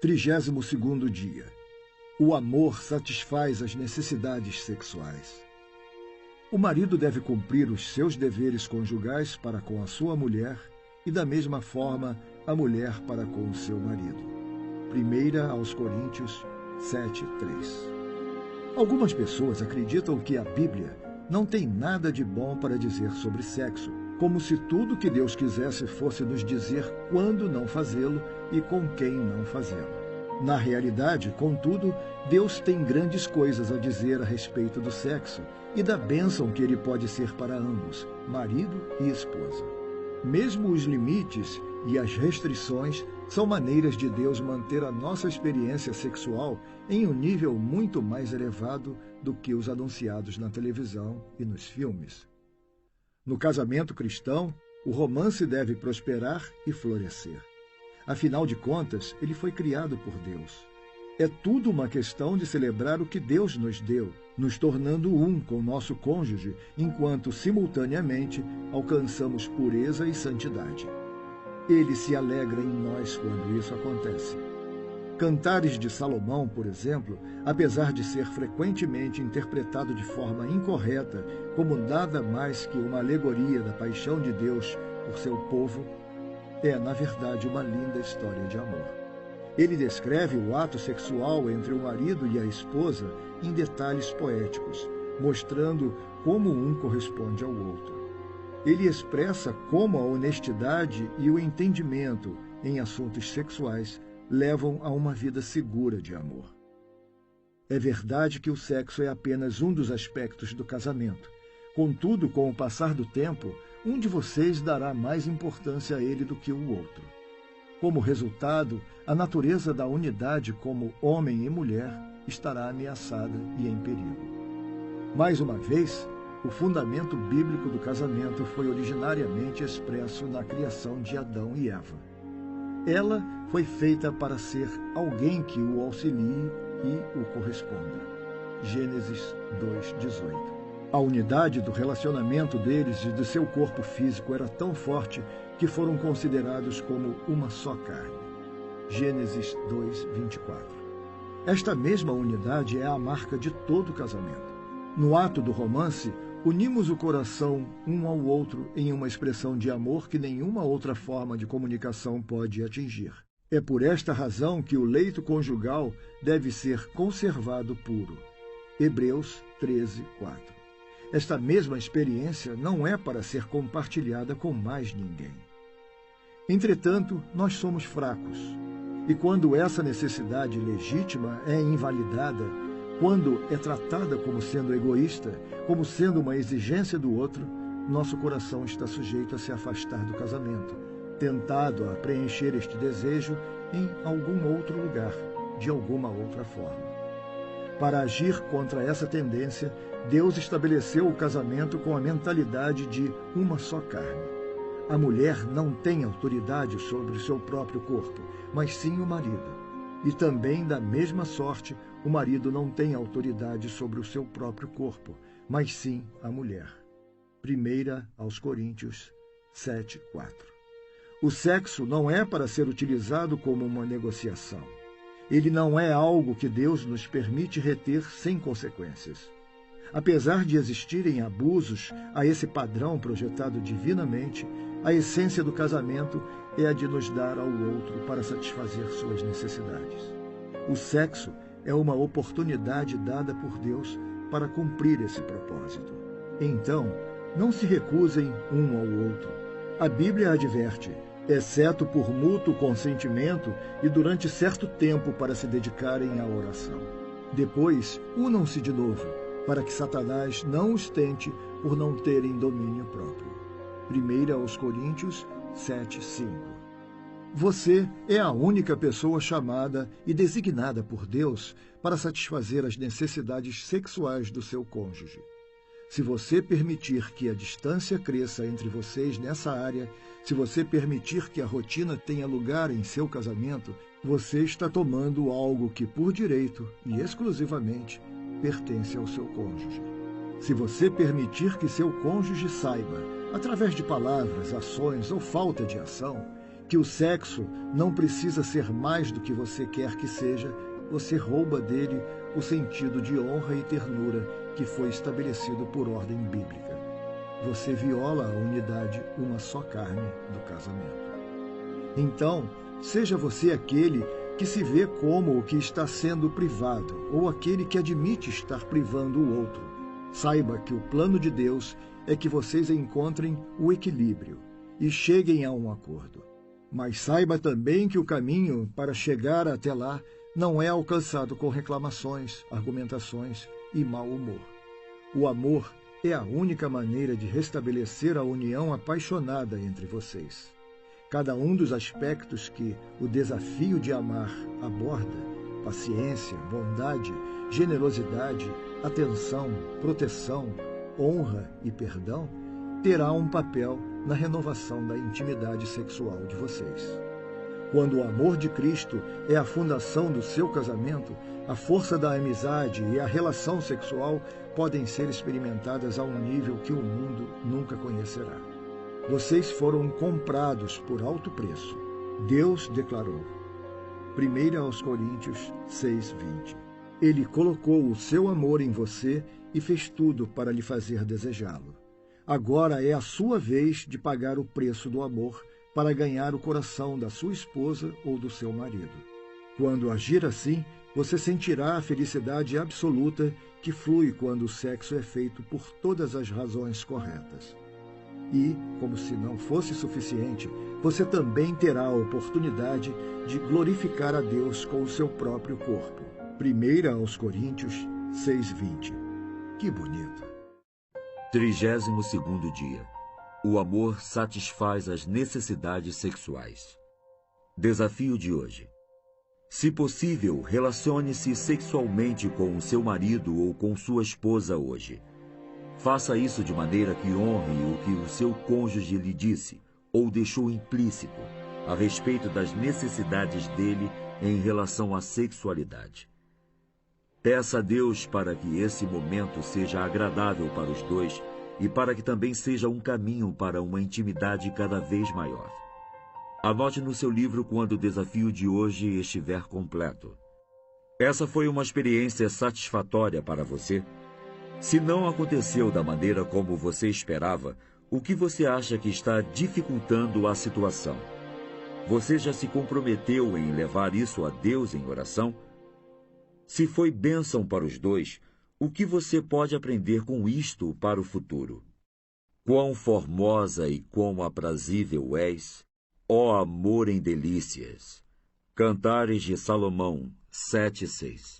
32º dia. O amor satisfaz as necessidades sexuais. O marido deve cumprir os seus deveres conjugais para com a sua mulher e, da mesma forma, a mulher para com o seu marido. 1 Coríntios 7:3. Algumas pessoas acreditam que a Bíblia não tem nada de bom para dizer sobre sexo, como se tudo que Deus quisesse fosse nos dizer quando não fazê-lo e com quem não fazê-lo. Na realidade, contudo, Deus tem grandes coisas a dizer a respeito do sexo e da bênção que ele pode ser para ambos, marido e esposa. Mesmo os limites e as restrições são maneiras de Deus manter a nossa experiência sexual em um nível muito mais elevado do que os anunciados na televisão e nos filmes. No casamento cristão, o romance deve prosperar e florescer. Afinal de contas, ele foi criado por Deus. É tudo uma questão de celebrar o que Deus nos deu, nos tornando um com o nosso cônjuge, enquanto, simultaneamente, alcançamos pureza e santidade. Ele se alegra em nós quando isso acontece. Cantares de Salomão, por exemplo, apesar de ser frequentemente interpretado de forma incorreta como nada mais que uma alegoria da paixão de Deus por seu povo, é, na verdade, uma linda história de amor. Ele descreve o ato sexual entre o marido e a esposa em detalhes poéticos, mostrando como um corresponde ao outro. Ele expressa como a honestidade e o entendimento em assuntos sexuais levam a uma vida segura de amor. É verdade que o sexo é apenas um dos aspectos do casamento. Contudo, com o passar do tempo, um de vocês dará mais importância a ele do que o outro. Como resultado, a natureza da unidade como homem e mulher estará ameaçada e em perigo. Mais uma vez, o fundamento bíblico do casamento foi originariamente expresso na criação de Adão e Eva. Ela foi feita para ser alguém que o auxilie e o corresponda. Gênesis 2:18. A unidade do relacionamento deles e do seu corpo físico era tão forte que foram considerados como uma só carne. Gênesis 2:24. Esta mesma unidade é a marca de todo casamento. No ato do romance, unimos o coração um ao outro em uma expressão de amor que nenhuma outra forma de comunicação pode atingir. É por esta razão que o leito conjugal deve ser conservado puro. Hebreus 13:4. Esta mesma experiência não é para ser compartilhada com mais ninguém. Entretanto, nós somos fracos. E quando essa necessidade legítima é invalidada, quando é tratada como sendo egoísta, como sendo uma exigência do outro, nosso coração está sujeito a se afastar do casamento, tentado a preencher este desejo em algum outro lugar, de alguma outra forma. Para agir contra essa tendência, Deus estabeleceu o casamento com a mentalidade de uma só carne. A mulher não tem autoridade sobre o seu próprio corpo, mas sim o marido. E também, da mesma sorte, o marido não tem autoridade sobre o seu próprio corpo, mas sim a mulher. 1 Coríntios 7:4. O sexo não é para ser utilizado como uma negociação. Ele não é algo que Deus nos permite reter sem consequências. Apesar de existirem abusos a esse padrão projetado divinamente, a essência do casamento é a de nos dar ao outro para satisfazer suas necessidades. O sexo é uma oportunidade dada por Deus para cumprir esse propósito. Então, não se recusem um ao outro. A Bíblia adverte, exceto por mútuo consentimento e durante certo tempo para se dedicarem à oração. Depois, unam-se de novo, para que Satanás não os tente por não terem domínio próprio. 1 Coríntios 7:5. Você é a única pessoa chamada e designada por Deus para satisfazer as necessidades sexuais do seu cônjuge. Se você permitir que a distância cresça entre vocês nessa área, se você permitir que a rotina tenha lugar em seu casamento, você está tomando algo que, por direito e exclusivamente, pertence ao seu cônjuge. Se você permitir que seu cônjuge saiba, através de palavras, ações ou falta de ação, que o sexo não precisa ser mais do que você quer que seja, você rouba dele o sentido de honra e ternura que foi estabelecido por ordem bíblica. Você viola a unidade, uma só carne, do casamento. Então, seja você aquele que se vê como o que está sendo privado, ou aquele que admite estar privando o outro. Saiba que o plano de Deus é que vocês encontrem o equilíbrio e cheguem a um acordo. Mas saiba também que o caminho para chegar até lá não é alcançado com reclamações, argumentações e mau humor. O amor é a única maneira de restabelecer a união apaixonada entre vocês. Cada um dos aspectos que o desafio de amar aborda, paciência, bondade, generosidade, atenção, proteção, honra e perdão, terá um papel na renovação da intimidade sexual de vocês. Quando o amor de Cristo é a fundação do seu casamento, a força da amizade e a relação sexual podem ser experimentadas a um nível que o mundo nunca conhecerá. Vocês foram comprados por alto preço. Deus declarou. 1 Coríntios 6:20. Ele colocou o seu amor em você e fez tudo para lhe fazer desejá-lo. Agora é a sua vez de pagar o preço do amor para ganhar o coração da sua esposa ou do seu marido. Quando agir assim, você sentirá a felicidade absoluta que flui quando o sexo é feito por todas as razões corretas. E, como se não fosse suficiente, você também terá a oportunidade de glorificar a Deus com o seu próprio corpo. 1 Coríntios 6:20. Que bonito! 32º dia. O amor satisfaz as necessidades sexuais. Desafio de hoje. Se possível, relacione-se sexualmente com o seu marido ou com sua esposa hoje. Faça isso de maneira que honre o que o seu cônjuge lhe disse ou deixou implícito a respeito das necessidades dele em relação à sexualidade. Peça a Deus para que esse momento seja agradável para os dois e para que também seja um caminho para uma intimidade cada vez maior. Anote no seu livro quando o desafio de hoje estiver completo. Essa foi uma experiência satisfatória para você? Se não aconteceu da maneira como você esperava, o que você acha que está dificultando a situação? Você já se comprometeu em levar isso a Deus em oração? Se foi bênção para os dois, o que você pode aprender com isto para o futuro? Quão formosa e quão aprazível és, ó amor em delícias! Cantares de Salomão 7:6.